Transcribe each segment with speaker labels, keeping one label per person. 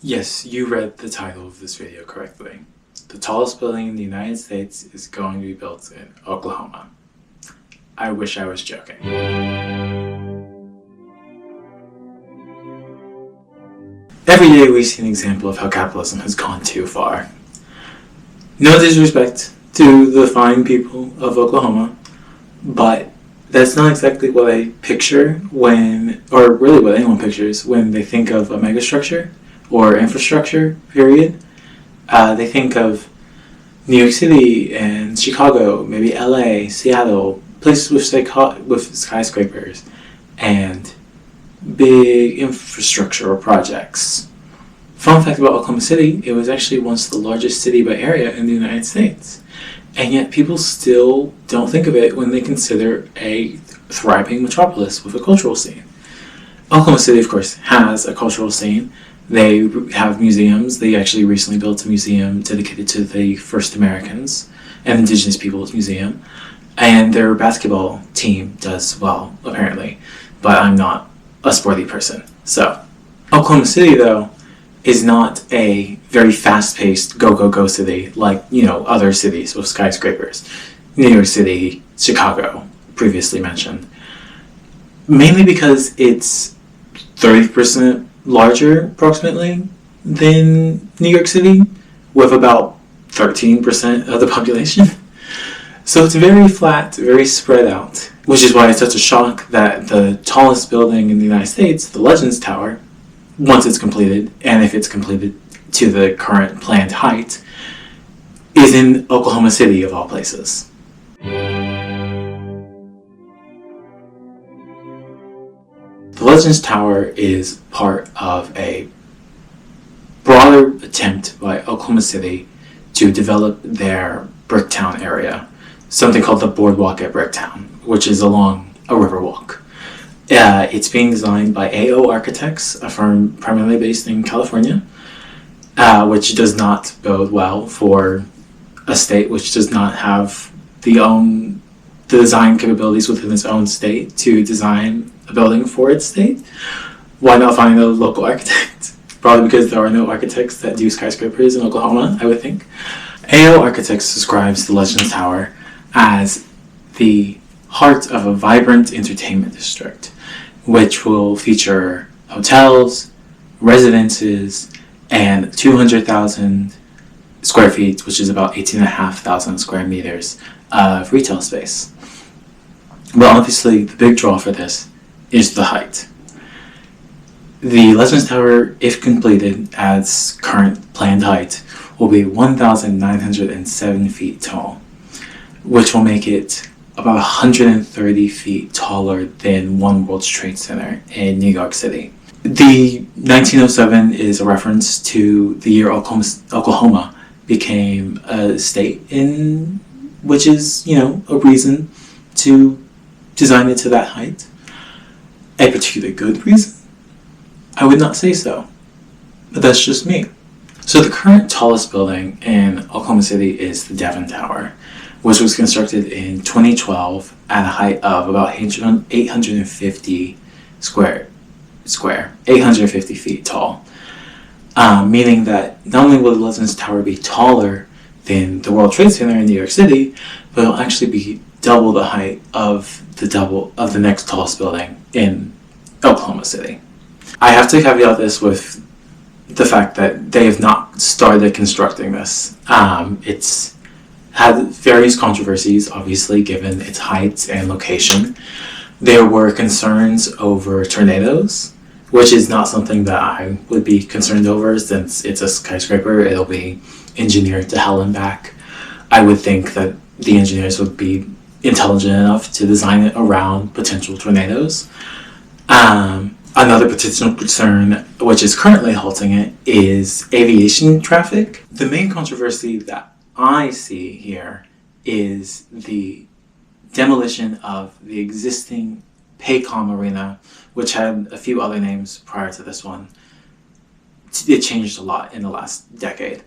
Speaker 1: Yes, you read the title of this video correctly. The tallest building in the United States is going to be built in Oklahoma. I wish I was joking. Every day we see an example of how capitalism has gone too far. No disrespect to the fine people of Oklahoma, but that's not exactly what I picture or really what anyone pictures when they think of a megastructure or infrastructure, period. They think of New York City and Chicago, maybe LA, Seattle, places with skyscrapers and big infrastructure projects. Fun fact about Oklahoma City, it was actually once the largest city by area in the United States. And yet people still don't think of it when they consider a thriving metropolis with a cultural scene. Oklahoma City, of course, has a cultural scene. They have museums. They actually recently built a museum dedicated to the First Americans, an Indigenous Peoples Museum. And their basketball team does well, apparently. But I'm not a sporty person. So, Oklahoma City, though, is not a very fast-paced go city like, other cities with skyscrapers. New York City, Chicago, previously mentioned. Mainly because it's 30% larger, approximately, than New York City, with about 13% of the population. So it's very flat, very spread out, which is why it's such a shock that the tallest building in the United States, the Legends Tower, once it's completed, and if it's completed to the current planned height, is in Oklahoma City, of all places. The Legends Tower is part of a broader attempt by Oklahoma City to develop their Bricktown area, something called the Boardwalk at Bricktown, which is along a riverwalk. It's being designed by AO Architects, a firm primarily based in California, which does not bode well for a state which does not have the design capabilities within its own state to design a building for its state. Why not find a local architect? Probably because there are no architects that do skyscrapers in Oklahoma, I would think. AO Architects describes the Legends Tower as the heart of a vibrant entertainment district, which will feature hotels, residences, and 200,000 square feet, which is about 18,500 square meters of retail space. But obviously, the big draw for this is the height. The Legends Tower, if completed at its current planned height, will be 1,907 feet tall, which will make it about 130 feet taller than One World Trade Center in New York City. The 1907 is a reference to the year Oklahoma became a state, which is, a reason to design it to that height. A particularly good reason? I would not say so, but that's just me. So the current tallest building in Oklahoma City is the Devon Tower, which was constructed in 2012 at a height of about 850 850 feet tall. Meaning that not only will the Legends Tower be taller than the World Trade Center in New York City, but it'll actually be double the height of the next tallest building in Oklahoma City. I have to caveat this with the fact that they have not started constructing this. It's had various controversies, obviously, given its height and location. There were concerns over tornadoes, which is not something that I would be concerned over since it's a skyscraper. It'll be engineered to hell and back. I would think that the engineers would be intelligent enough to design it around potential tornadoes. Another potential concern, which is currently halting it, is aviation traffic. The main controversy that I see here is the demolition of the existing Paycom Arena, which had a few other names prior to this one. It changed a lot in the last decade.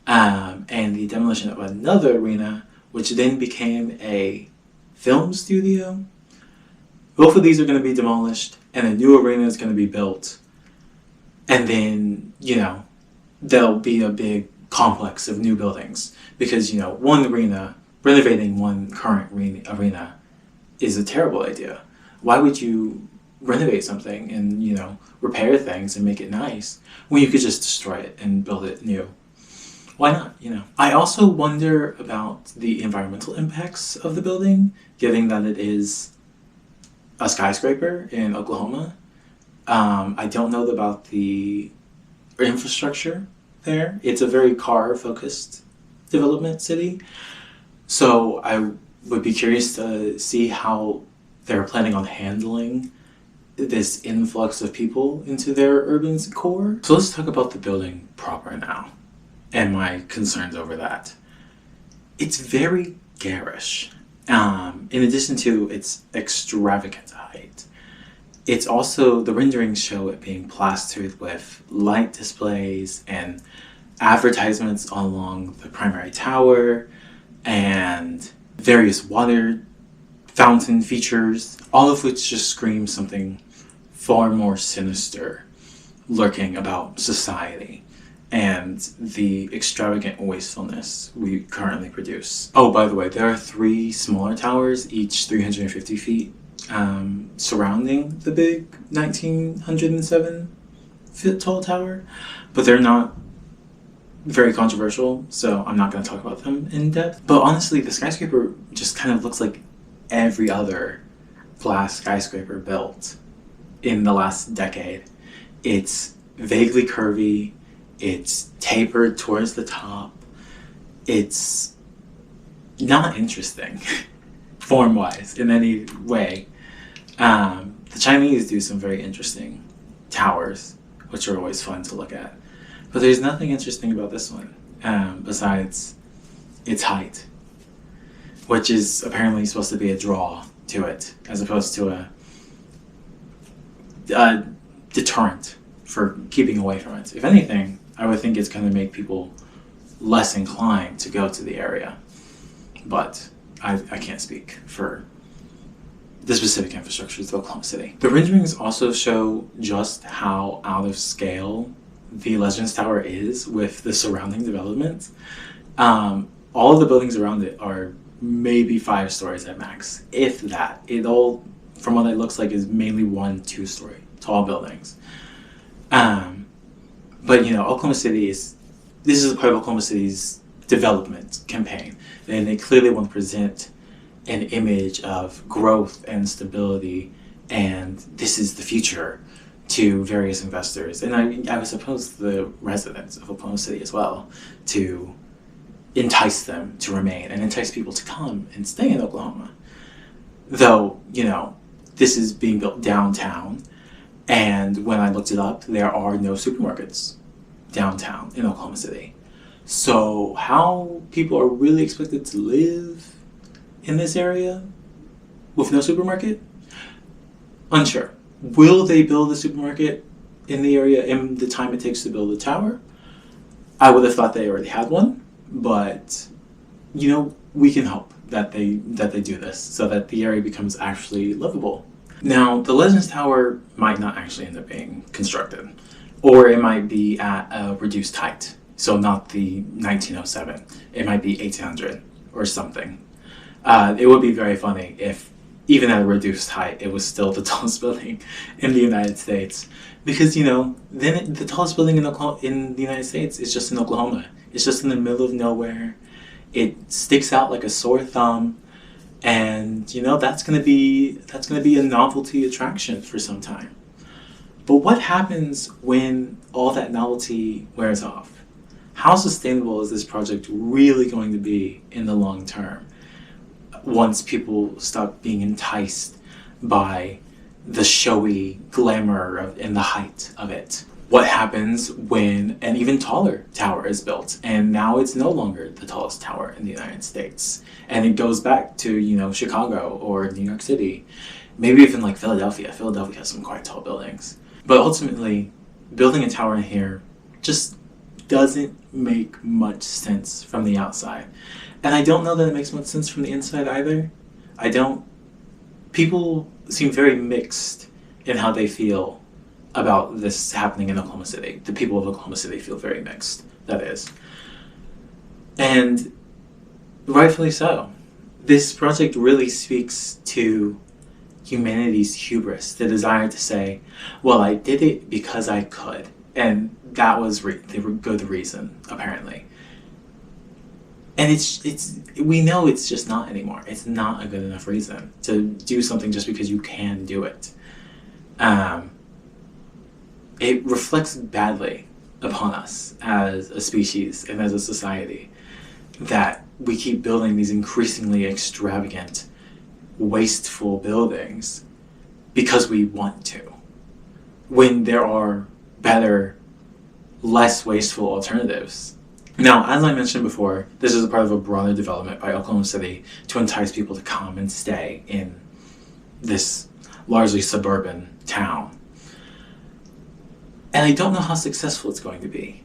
Speaker 1: And the demolition of another arena, which then became a film studio. Both of these are going to be demolished, and a new arena is going to be built. And then, there'll be a big complex of new buildings because, one arena, renovating one current arena is a terrible idea. Why would you renovate something and, repair things and make it nice when you could just destroy it and build it new? Why not, I also wonder about the environmental impacts of the building, given that it is a skyscraper in Oklahoma. I don't know about the infrastructure there. It's a very car-focused development city. So I would be curious to see how they're planning on handling this influx of people into their urban core. So let's talk about the building proper now and my concerns over that. It's very garish. In addition to its extravagant height, it's also, the renderings show it being plastered with light displays and advertisements along the primary tower and various water fountain features, all of which just scream something far more sinister lurking about society and the extravagant wastefulness we currently produce. Oh, by the way, there are 3 smaller towers, each 350 feet, surrounding the big 1,907 foot tall tower, but they're not very controversial, so I'm not going to talk about them in depth. But honestly, the skyscraper just kind of looks like every other glass skyscraper built in the last decade. It's vaguely curvy, it's tapered towards the top, it's not interesting form-wise in any way. The Chinese do some very interesting towers, which are always fun to look at. But there's nothing interesting about this one, besides its height, which is apparently supposed to be a draw to it, as opposed to a deterrent for keeping away from it. If anything, I would think it's going to make people less inclined to go to the area. But I can't speak for the specific infrastructures of Oklahoma City. The renderings also show just how out of scale the Legends Tower is with the surrounding development. All of the buildings around it are maybe 5 stories at max, if that. It all, from what it looks like, is mainly 1-2 story tall buildings. But Oklahoma City this is a part of Oklahoma City's development campaign, and they clearly want to present an image of growth and stability, and this is the future to various investors, and I would suppose the residents of Oklahoma City as well, to entice them to remain and entice people to come and stay in Oklahoma. Though, this is being built downtown, and when I looked it up, there are no supermarkets downtown in Oklahoma City. So how people are really expected to live in this area with no supermarket? Unsure. Will they build a supermarket in the area in the time it takes to build a tower? I would have thought they already had one, but we can hope that they do this so that the area becomes actually livable. Now, the Legends Tower might not actually end up being constructed, or it might be at a reduced height. So not the 1907, it might be 1800 or something. It would be very funny if, even at a reduced height, it was still the tallest building in the United States. Because, then the tallest building in the United States is just in Oklahoma. It's just in the middle of nowhere. It sticks out like a sore thumb. And, that's gonna be a novelty attraction for some time. But what happens when all that novelty wears off? How sustainable is this project really going to be in the long term once people stop being enticed by the showy glamour and the height of it? What happens when an even taller tower is built and now it's no longer the tallest tower in the United States and it goes back to Chicago or New York City, maybe even like Philadelphia. Philadelphia has some quite tall buildings. But ultimately, building a tower in here just doesn't make much sense from the outside. And I don't know that it makes much sense from the inside either. People seem very mixed in how they feel about this happening in Oklahoma City. The people of Oklahoma City feel very mixed, that is. And rightfully so. This project really speaks to humanity's hubris, the desire to say, well, I did it because I could. And that was the good reason, apparently. And we know it's just not anymore. It's not a good enough reason to do something just because you can do it. It reflects badly upon us as a species and as a society that we keep building these increasingly extravagant, wasteful buildings because we want to, when there are better, less wasteful alternatives. Now, as I mentioned before, this is a part of a broader development by Oklahoma City to entice people to come and stay in this largely suburban town. And I don't know how successful it's going to be.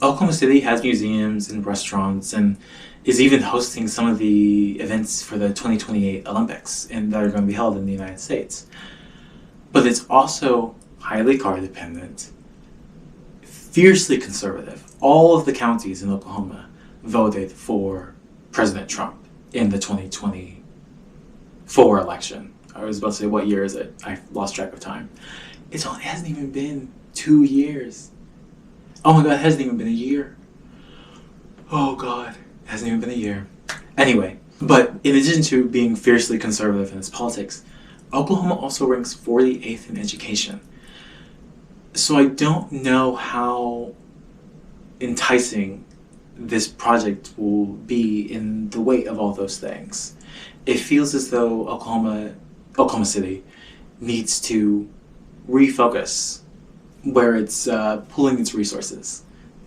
Speaker 1: Oklahoma City has museums and restaurants and is even hosting some of the events for the 2028 Olympics and that are going to be held in the United States. But it's also highly car dependent, fiercely conservative. All of the counties in Oklahoma voted for President Trump in the 2024 election. I was about to say, what year is it? I lost track of time. It hasn't even been 2 years. Oh my God, it hasn't even been a year. Oh God, it hasn't even been a year. Anyway, but in addition to being fiercely conservative in its politics, Oklahoma also ranks 48th in education. So I don't know how enticing this project will be in the weight of all those things. It feels as though Oklahoma City needs to refocus where it's pulling its resources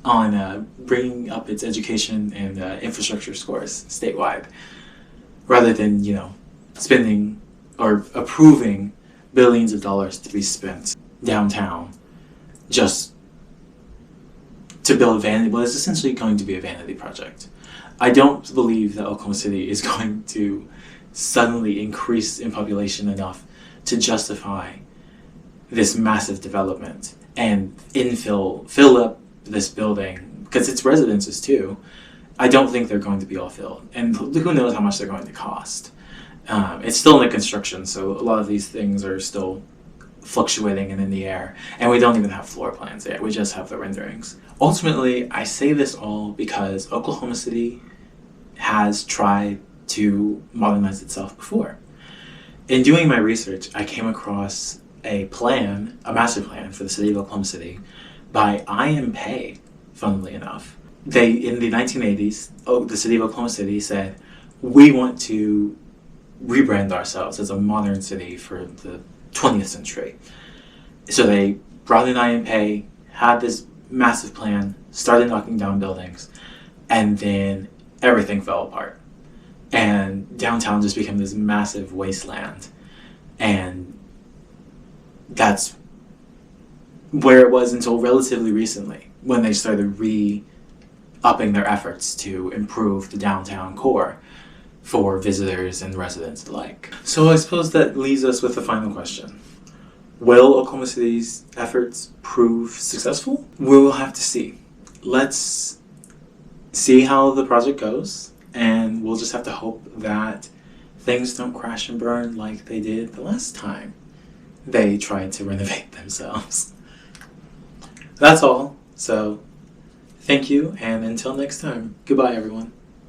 Speaker 1: on bringing up its education and infrastructure scores statewide, rather than, spending or approving billions of dollars to be spent downtown just to build what is essentially going to be a vanity project. I don't believe that Oklahoma City is going to suddenly increase in population enough to justify this massive development and fill up this building, because it's residences too. I don't think they're going to be all filled, and who knows how much they're going to cost. It's still in the construction, so a lot of these things are still fluctuating and in the air, and we don't even have floor plans yet. We just have the renderings. Ultimately, I say this all because Oklahoma City has tried to modernize itself before. In doing my research, I came across a master plan for the city of Oklahoma City by IMPay, funnily enough. In the 1980s, the city of Oklahoma City said, we want to rebrand ourselves as a modern city for the 20th century. So they brought in IMPay, had this massive plan, started knocking down buildings, and then everything fell apart. And downtown just became this massive wasteland. And that's where it was until relatively recently, when they started upping their efforts to improve the downtown core for visitors and residents alike. So I suppose that leaves us with the final question. Will Oklahoma City's efforts prove successful? We will have to see. Let's see how the project goes, and we'll just have to hope that things don't crash and burn like they did the last time they tried to renovate themselves. That's all. So, thank you, and until next time, goodbye everyone.